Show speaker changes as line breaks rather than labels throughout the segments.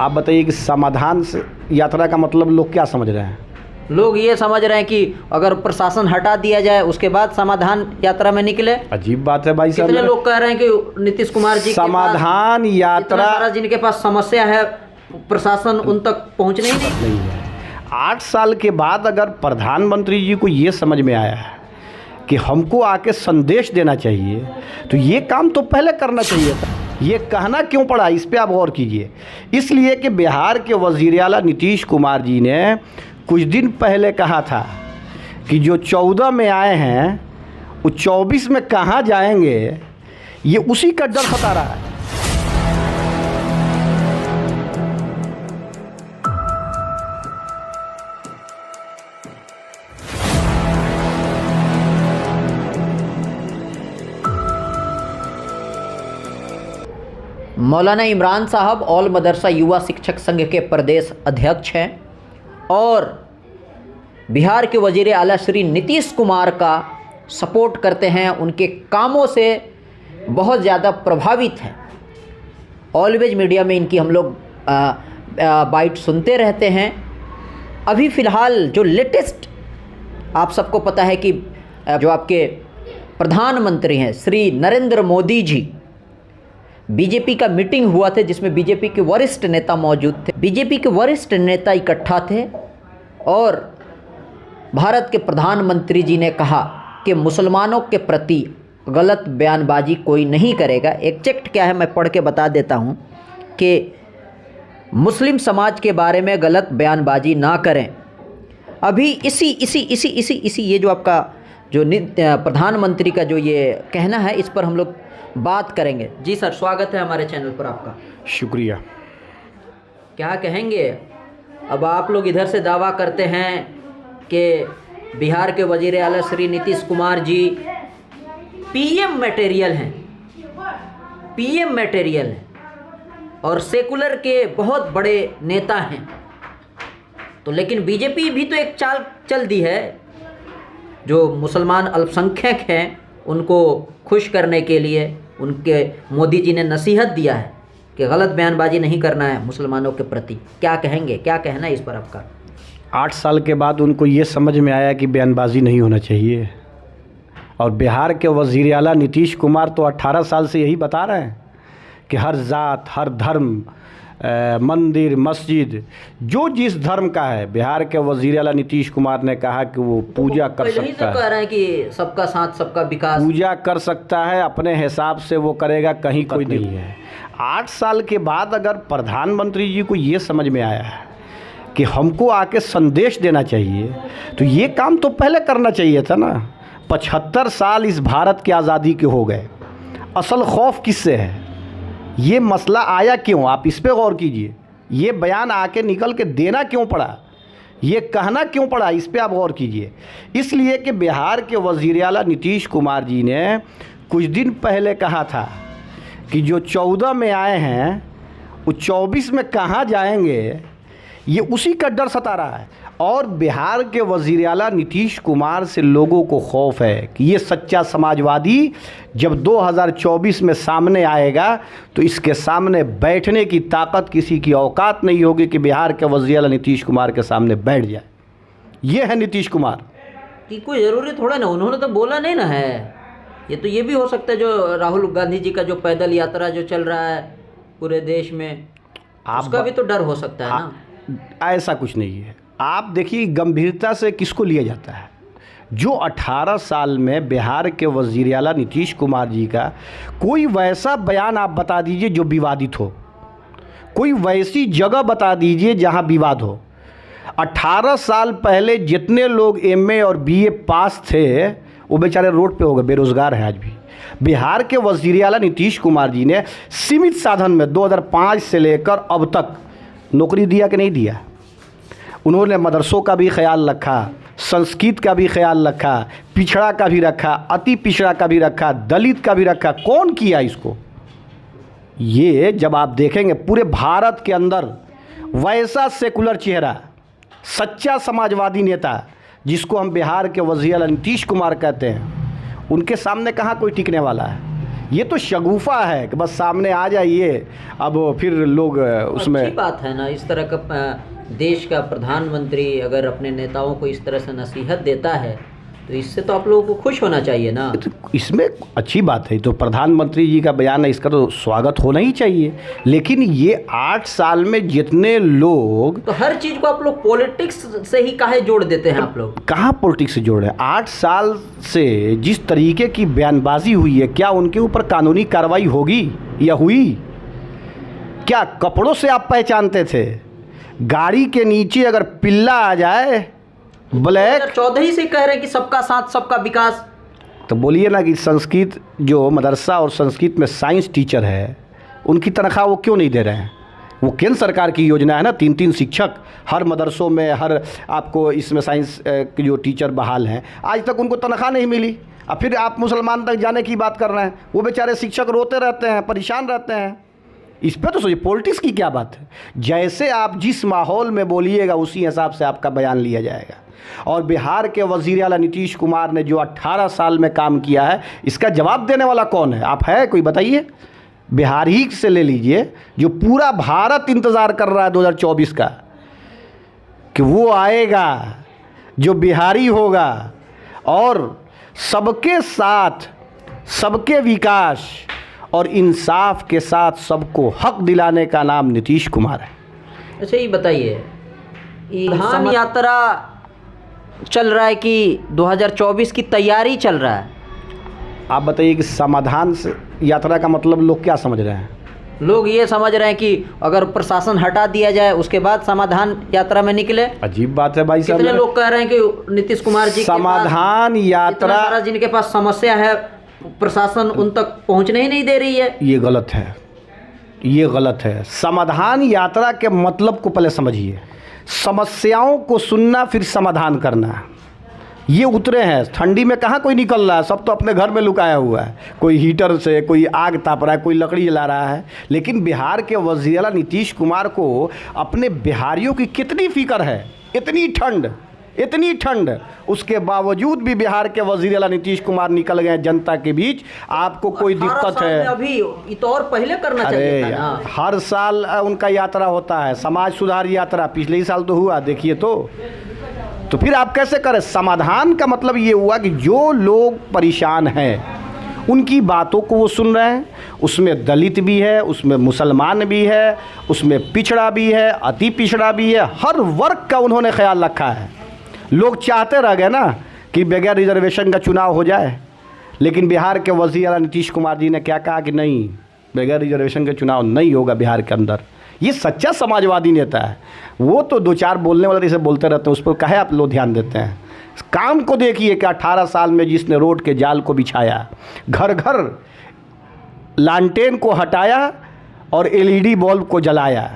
आप बताइए कि समाधान से यात्रा का मतलब लोग क्या समझ रहे हैं?
लोग ये समझ रहे हैं कि अगर प्रशासन हटा दिया जाए उसके बाद समाधान यात्रा में निकले।
अजीब बात है भाई साहब।
कितने लोग कह रहे हैं कि नीतीश कुमार जी
समाधान यात्रा
सारा जिनके पास समस्या है प्रशासन उन तक पहुंचने ही नहीं
है। 8 साल के बाद अगर प्रधानमंत्री जी को ये समझ में आया है कि हमको आके संदेश देना चाहिए तो ये काम तो पहले करना चाहिए था। ये कहना क्यों पड़ा, इस पे आप गौर कीजिए। इसलिए कि बिहार के वज़ीर आला नीतीश कुमार जी ने कुछ दिन पहले कहा था कि जो 14 में आए हैं वो 24 में कहाँ जाएंगे, ये उसी का डर सता रहा है।
मौलाना इमरान साहब ऑल मदरसा युवा शिक्षक संघ के प्रदेश अध्यक्ष हैं और बिहार के वज़ीर आला श्री नीतीश कुमार का सपोर्ट करते हैं, उनके कामों से बहुत ज़्यादा प्रभावित हैं। ऑलवेज मीडिया में इनकी हम लोग बाइट सुनते रहते हैं। अभी फ़िलहाल जो लेटेस्ट आप सबको पता है कि जो आपके प्रधानमंत्री हैं श्री नरेंद्र मोदी जी, बीजेपी का मीटिंग हुआ था जिसमें बीजेपी के वरिष्ठ नेता मौजूद थे। बीजेपी के वरिष्ठ नेता इकट्ठा थे और भारत के प्रधानमंत्री जी ने कहा कि मुसलमानों के प्रति गलत बयानबाजी कोई नहीं करेगा। एग्जैक्ट क्या है मैं पढ़ के बता देता हूं कि मुस्लिम समाज के बारे में गलत बयानबाजी ना करें। अभी इसी ये जो आपका जो प्रधानमंत्री का जो ये कहना है इस पर हम लोग बात करेंगे। जी सर, स्वागत है हमारे चैनल पर आपका।
शुक्रिया।
क्या कहेंगे? अब आप लोग इधर से दावा करते हैं कि बिहार के वज़ीर आला श्री नीतीश कुमार जी पीएम मटेरियल हैं और सेकुलर के बहुत बड़े नेता हैं, तो लेकिन बीजेपी भी तो एक चाल चल दी है। जो मुसलमान अल्पसंख्यक हैं उनको खुश करने के लिए उनके मोदी जी ने नसीहत दिया है कि गलत बयानबाजी नहीं करना है मुसलमानों के प्रति। क्या कहेंगे, क्या कहना है इस पर आपका?
8 साल के बाद उनको ये समझ में आया कि बयानबाजी नहीं होना चाहिए। और बिहार के वज़ीर आला नीतीश कुमार तो 18 साल से यही बता रहे हैं कि हर जात, हर धर्म, मंदिर, मस्जिद, जो जिस धर्म का है, बिहार के वज़ीर आला नीतीश कुमार ने कहा कि वो पूजा कर सकता है।
कह रहे हैं कि सबका साथ सबका विकास,
पूजा कर सकता है, अपने हिसाब से वो करेगा, कहीं कोई नहीं है। 8 साल के बाद अगर प्रधानमंत्री जी को ये समझ में आया है कि हमको आके संदेश देना चाहिए तो ये काम तो पहले करना चाहिए था ना। 75 साल इस भारत की आज़ादी के हो गए। असल खौफ किससे है, ये मसला आया क्यों, आप इस पे गौर कीजिए। ये बयान आके निकल के देना क्यों पड़ा, ये कहना क्यों पड़ा, इस पे आप गौर कीजिए। इसलिए कि बिहार के वज़ीर आला नीतीश कुमार जी ने कुछ दिन पहले कहा था कि जो 14 में आए हैं वो 24 में कहाँ जाएंगे, ये उसी का डर सता रहा है। और बिहार के वज़ीर आला नीतीश कुमार से लोगों को खौफ है कि ये सच्चा समाजवादी जब 2024 में सामने आएगा तो इसके सामने बैठने की ताकत किसी की औकात नहीं होगी कि बिहार के वज़ीर आला नीतीश कुमार के सामने बैठ जाए। ये है नीतीश कुमार
कि कोई ज़रूरी थोड़ा ना, उन्होंने तो बोला नहीं ना है। ये तो ये भी हो सकता है जो राहुल गांधी जी का जो पैदल यात्रा जो चल रहा है पूरे देश में, उसका भी तो डर हो सकता है ना।
ऐसा कुछ नहीं है। आप देखिए गंभीरता से किसको लिया जाता है। जो 18 साल में बिहार के वज़ीर आला नीतीश कुमार जी का कोई वैसा बयान आप बता दीजिए जो विवादित हो, कोई वैसी जगह बता दीजिए जहां विवाद हो। 18 साल पहले जितने लोग एमए और बीए पास थे वो बेचारे रोड पे हो गए, बेरोज़गार हैं आज भी। बिहार के वज़ीर आला नीतीश कुमार जी ने सीमित साधन में 2005 से लेकर अब तक नौकरी दिया कि नहीं दिया। उन्होंने मदरसों का भी ख्याल रखा, संस्कृत का भी ख्याल रखा, पिछड़ा का भी रखा, अति पिछड़ा का भी रखा, दलित का भी रखा। कौन किया इसको? ये जब आप देखेंगे पूरे भारत के अंदर वैसा सेकुलर चेहरा, सच्चा समाजवादी नेता जिसको हम बिहार के वज़ीर आला नीतीश कुमार कहते हैं, उनके सामने कहाँ कोई टिकने वाला है। ये तो शगुफा है कि बस सामने आ जाइए, अब फिर लोग उसमें।
अच्छी बात है ना, इस तरह का देश का प्रधानमंत्री अगर अपने नेताओं को इस तरह से नसीहत देता है तो इससे तो आप लोगों को खुश होना चाहिए ना।
तो इसमें अच्छी बात है, तो प्रधानमंत्री जी का बयान है, इसका तो स्वागत होना ही चाहिए। लेकिन ये 8 साल में जितने लोग,
तो हर चीज़ को आप लोग पॉलिटिक्स से ही काहे जोड़ देते हैं आप लोग?
कहाँ पॉलिटिक्स से जोड़ रहे हैं? 8 साल से जिस तरीके की बयानबाजी हुई है, क्या उनके ऊपर कानूनी कार्रवाई होगी या हुई? क्या कपड़ों से आप पहचानते थे? गाड़ी के नीचे अगर पिल्ला आ जाए ब्लैक,
2014 ही से कह रहे हैं कि सबका साथ सबका विकास।
तो बोलिए ना कि संस्कृत जो मदरसा और संस्कृत में साइंस टीचर है, उनकी तनख्वाह वो क्यों नहीं दे रहे हैं? वो केंद्र सरकार की योजना है ना, 3-3 शिक्षक हर मदरसों में, हर आपको इसमें साइंस के जो टीचर बहाल हैं, आज तक उनको तनख्वाह नहीं मिली। अब फिर आप मुसलमान तक जाने की बात कर रहे हैं। वो बेचारे शिक्षक रोते रहते हैं, परेशान रहते हैं। इस पर तो सोचिए, पॉलिटिक्स की क्या बात है? जैसे आप जिस माहौल में बोलिएगा उसी हिसाब से आपका बयान लिया जाएगा। और बिहार के वज़ीर आला नीतीश कुमार ने जो 18 साल में काम किया है, इसका जवाब देने वाला कौन है? आप है कोई बताइए? बिहार ही से ले लीजिए, जो पूरा भारत इंतज़ार कर रहा है 2024 का कि वो आएगा जो बिहारी होगा और सबके साथ सबके विकास और इंसाफ के साथ सबको हक दिलाने का नाम नीतीश कुमार है।
अच्छा ये बताइए, धाम यात्रा चल रहा है कि 2024 की तैयारी चल रहा है?
आप बताइए कि समाधान से यात्रा का मतलब लोग क्या समझ रहे हैं?
लोग ये समझ रहे हैं कि अगर प्रशासन हटा दिया जाए उसके बाद समाधान यात्रा में निकले।
अजीब बात है भाई साहब।
कितने लोग कह रहे हैं कि नीतीश कुमार जी
समाधान यात्रा,
जिनके पास समस्या है प्रशासन उन तक पहुंचने ही नहीं दे रही है।
ये गलत है, ये गलत है। समाधान यात्रा के मतलब को पहले समझिए। समस्याओं को सुनना फिर समाधान करना। ये उतरे हैं, ठंडी में कहाँ कोई निकल रहा है, सब तो अपने घर में लुकाया हुआ है। कोई हीटर से, कोई आग ताप रहा है, कोई लकड़ी जला रहा है। लेकिन बिहार के वज़ीर आला नीतीश कुमार को अपने बिहारियों की कितनी फिक्र है। इतनी ठंड, उसके बावजूद भी बिहार के वज़ीर आला नीतीश कुमार निकल गए जनता के बीच। आपको कोई दिक्कत है?
अभी ये तो और पहले करना चाहिए था ना।
हर साल उनका यात्रा होता है, समाज सुधार यात्रा, पिछले ही साल तो हुआ, देखिए। तो फिर आप कैसे करें? समाधान का मतलब ये हुआ कि जो लोग परेशान हैं उनकी बातों को वो सुन रहे हैं। उसमें दलित भी है, उसमें मुसलमान भी है, उसमें पिछड़ा भी है, अति पिछड़ा भी है, हर वर्ग का उन्होंने ख्याल रखा है। लोग चाहते रह गए ना कि बगैर रिजर्वेशन का चुनाव हो जाए, लेकिन बिहार के वज़ीर आला नीतीश कुमार जी ने क्या कहा कि नहीं, बगैर रिजर्वेशन का चुनाव नहीं होगा बिहार के अंदर। ये सच्चा समाजवादी नेता है। वो तो 2-4 बोलने वाले जैसे बोलते रहते हैं, उस पर काहे आप लोग ध्यान देते हैं? काम को देखिए कि 18 साल में जिसने रोड के जाल को बिछाया, घर घर लालटेन को हटाया और LED बल्ब को जलाया।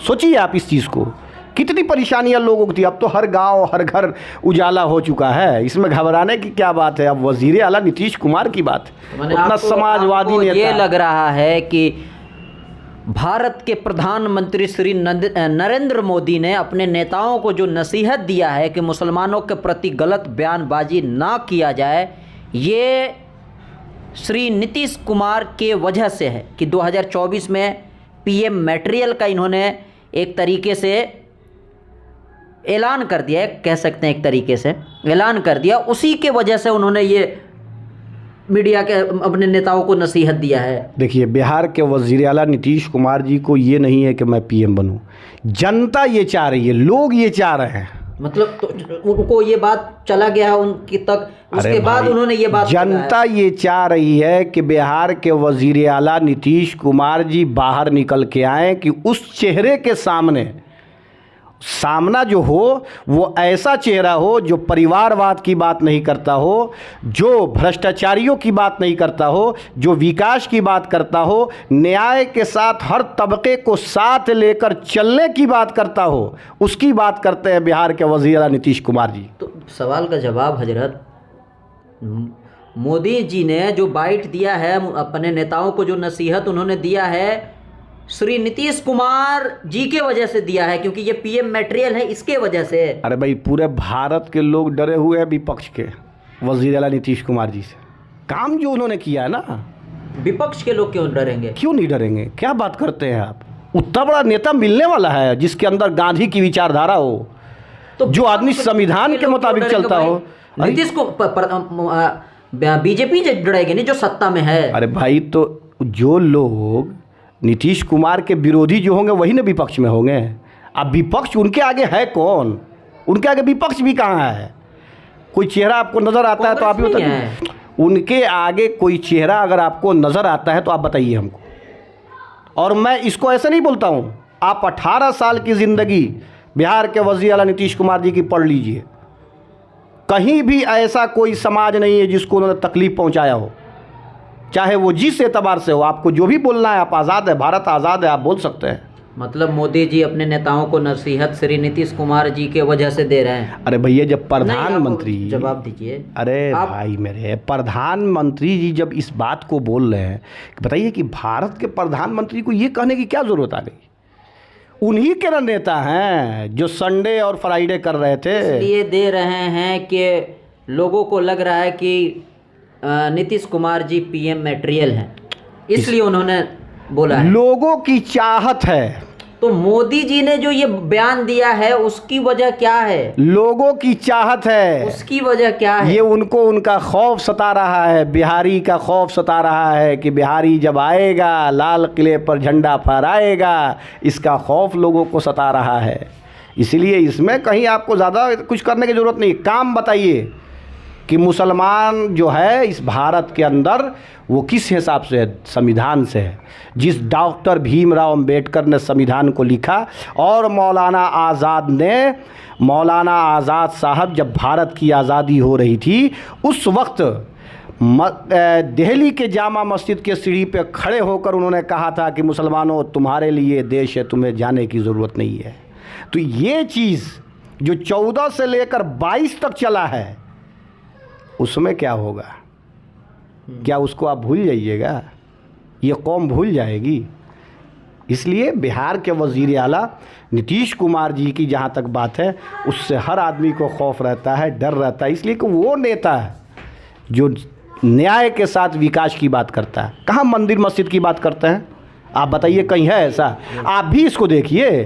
सोचिए आप इस चीज़ को, कितनी परेशानियां लोगों को थी। अब तो हर गांव हर घर उजाला हो चुका है। इसमें घबराने की क्या बात है? अब वज़ीर आला नीतीश कुमार की बात, उतना समाजवादी नेता।
ये लग रहा है कि भारत के प्रधानमंत्री श्री नरेंद्र मोदी ने अपने नेताओं को जो नसीहत दिया है कि मुसलमानों के प्रति गलत बयानबाजी ना किया जाए, ये श्री नीतीश कुमार के वजह से है कि 2024 में PM मटेरियल का इन्होंने एक तरीके से ऐलान कर दिया है, कह सकते हैं एक तरीके से ऐलान कर दिया। उसी के वजह से उन्होंने ये मीडिया के अपने नेताओं को नसीहत दिया है।
देखिए, बिहार के वज़ीर आला नीतीश कुमार जी को ये नहीं है कि मैं PM बनूं, जनता ये चाह रही है, लोग ये चाह रहे हैं।
मतलब तो उनको ये बात चला गया है उनकी तक, उसके बाद उन्होंने ये बात,
जनता ये चाह रही है कि बिहार के वज़ीर आला नीतीश कुमार जी बाहर निकल के आए, कि उस चेहरे के सामना जो हो वो ऐसा चेहरा हो जो परिवारवाद की बात नहीं करता हो, जो भ्रष्टाचारियों की बात नहीं करता हो, जो विकास की बात करता हो, न्याय के साथ हर तबके को साथ लेकर चलने की बात करता हो। उसकी बात करते हैं बिहार के वज़ीर आला नीतीश कुमार जी।
तो सवाल का जवाब हजरत, मोदी जी ने जो बाइट दिया है, अपने नेताओं को जो नसीहत उन्होंने दिया है, श्री नीतीश कुमार जी के वजह से दिया है, क्योंकि ये PM मटेरियल है, इसके वजह से।
अरे भाई, पूरे भारत के लोग डरे हुए हैं विपक्ष के वज़ीर आला नीतीश कुमार जी से। काम जो उन्होंने किया है ना,
विपक्ष के लोग क्यों डरेंगे?
क्यों नहीं डरेंगे? क्या बात करते हैं आप? उतना बड़ा नेता मिलने वाला है जिसके अंदर गांधी की विचारधारा हो,
तो
जो आदमी संविधान के मुताबिक चलता हो।
नीतीश को बीजेपी डरेगी नहीं जो सत्ता में है।
अरे भाई, तो जो लोग नीतीश कुमार के विरोधी जो होंगे वही ना विपक्ष में होंगे। अब विपक्ष उनके आगे है कौन? उनके आगे विपक्ष भी कहाँ है? कोई चेहरा आपको नजर आता है तो आप ही बताइए। उनके आगे कोई चेहरा अगर आपको नजर आता है तो आप बताइए हमको। और मैं इसको ऐसे नहीं बोलता हूँ, आप 18 साल की ज़िंदगी बिहार के वज़ीर आला नीतीश कुमार जी की पढ़ लीजिए, कहीं भी ऐसा कोई समाज नहीं है जिसको उन्होंने तकलीफ़ पहुँचाया हो, चाहे वो जिस एतबार से हो। आपको जो भी बोलना है, आप आज़ाद है, भारत आज़ाद है, आप बोल सकते हैं।
मतलब मोदी जी अपने नेताओं को नसीहत श्री नीतीश कुमार जी के वजह से दे रहे हैं।
अरे भैया, जब प्रधानमंत्री,
जवाब दीजिए।
अरे भाई मेरे, प्रधानमंत्री जी जब इस बात को बोल रहे हैं, बताइए कि भारत के प्रधानमंत्री को ये कहने की क्या ज़रूरत आ गई? उन्हीं के नेता हैं जो संडे और फ्राइडे कर रहे थे।
इसलिए दे रहे हैं कि लोगों को लग रहा है कि नीतीश कुमार जी पीएम मटेरियल हैं, इसलिए उन्होंने बोला है।
लोगों की चाहत है।
तो मोदी जी ने जो ये बयान दिया है उसकी वजह क्या है?
लोगों की चाहत है।
उसकी वजह क्या है?
ये उनको उनका खौफ सता रहा है, बिहारी का खौफ सता रहा है कि बिहारी जब आएगा लाल किले पर झंडा फहराएगा, इसका खौफ लोगों को सता रहा है। इसलिए इसमें कहीं आपको ज़्यादा कुछ करने की ज़रूरत नहीं। काम बताइए कि मुसलमान जो है इस भारत के अंदर वो किस हिसाब से है? संविधान से है। जिस डॉक्टर भीमराव अंबेडकर ने संविधान को लिखा और मौलाना आज़ाद साहब जब भारत की आज़ादी हो रही थी, उस वक्त दिल्ली के जामा मस्जिद के सीढ़ी पे खड़े होकर उन्होंने कहा था कि मुसलमानों, तुम्हारे लिए देश है, तुम्हें जाने की ज़रूरत नहीं है। तो ये चीज़ जो 14 से लेकर 22 तक चला है, उसमें क्या होगा? क्या उसको आप भूल जाइएगा? ये कौम भूल जाएगी? इसलिए बिहार के वज़ीर आला नीतीश कुमार जी की जहाँ तक बात है, उससे हर आदमी को खौफ रहता है, डर रहता है। इसलिए कि वो नेता है जो न्याय के साथ विकास की बात करता है। कहाँ मंदिर मस्जिद की बात करते हैं? आप बताइए, कहीं है ऐसा? आप भी इसको देखिए,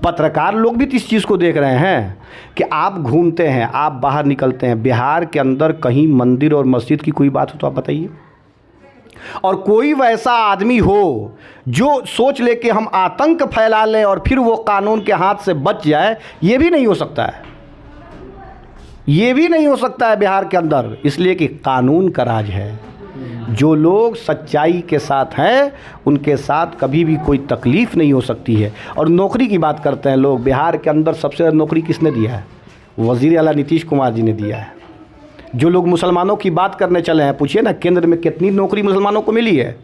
पत्रकार लोग भी इस चीज़ को देख रहे हैं कि आप घूमते हैं, आप बाहर निकलते हैं, बिहार के अंदर कहीं मंदिर और मस्जिद की कोई बात हो तो आप बताइए। और कोई वैसा आदमी हो जो सोच ले कि हम आतंक फैला लें और फिर वो कानून के हाथ से बच जाए, ये भी नहीं हो सकता है। ये भी नहीं हो सकता है बिहार के अंदर, इसलिए कि कानून का राज है। जो लोग सच्चाई के साथ हैं उनके साथ कभी भी कोई तकलीफ़ नहीं हो सकती है। और नौकरी की बात करते हैं लोग, बिहार के अंदर सबसे ज़्यादा नौकरी किसने दिया है? वज़ीर आला नीतीश कुमार जी ने दिया है। जो लोग मुसलमानों की बात करने चले हैं, पूछिए ना, केंद्र में कितनी नौकरी मुसलमानों को मिली है?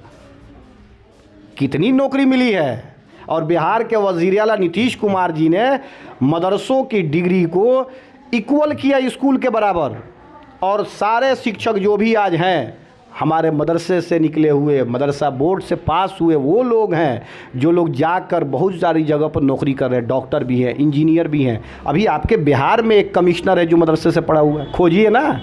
कितनी नौकरी मिली है? और बिहार के वज़ीर आला नीतीश कुमार जी ने मदरसों की डिग्री को इक्वल किया स्कूल के बराबर। और सारे शिक्षक जो भी आज हैं हमारे मदरसे से निकले हुए, मदरसा बोर्ड से पास हुए वो लोग हैं जो लोग जाकर बहुत सारी जगह पर नौकरी कर रहे हैं। डॉक्टर भी हैं, इंजीनियर भी हैं। अभी आपके बिहार में एक कमिश्नर है जो मदरसे से पढ़ा हुआ है, खोजिए ना।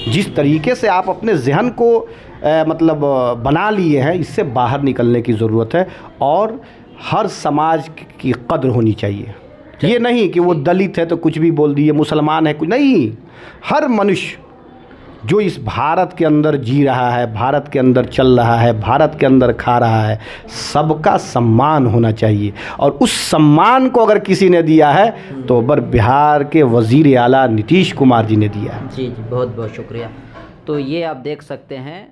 जिस तरीके से आप अपने जहन को बना लिए हैं, इससे बाहर निकलने की ज़रूरत है। और हर समाज की कद्र होनी चाहिए। ये नहीं कि वो दलित है तो कुछ भी बोल दिए, मुसलमान है कुछ नहीं। हर मनुष्य जो इस भारत के अंदर जी रहा है, भारत के अंदर चल रहा है, भारत के अंदर खा रहा है, सबका सम्मान होना चाहिए। और उस सम्मान को अगर किसी ने दिया है तो बिहार के वज़ीर आला नीतीश कुमार जी ने दिया है।
जी जी, बहुत बहुत शुक्रिया। तो ये आप देख सकते हैं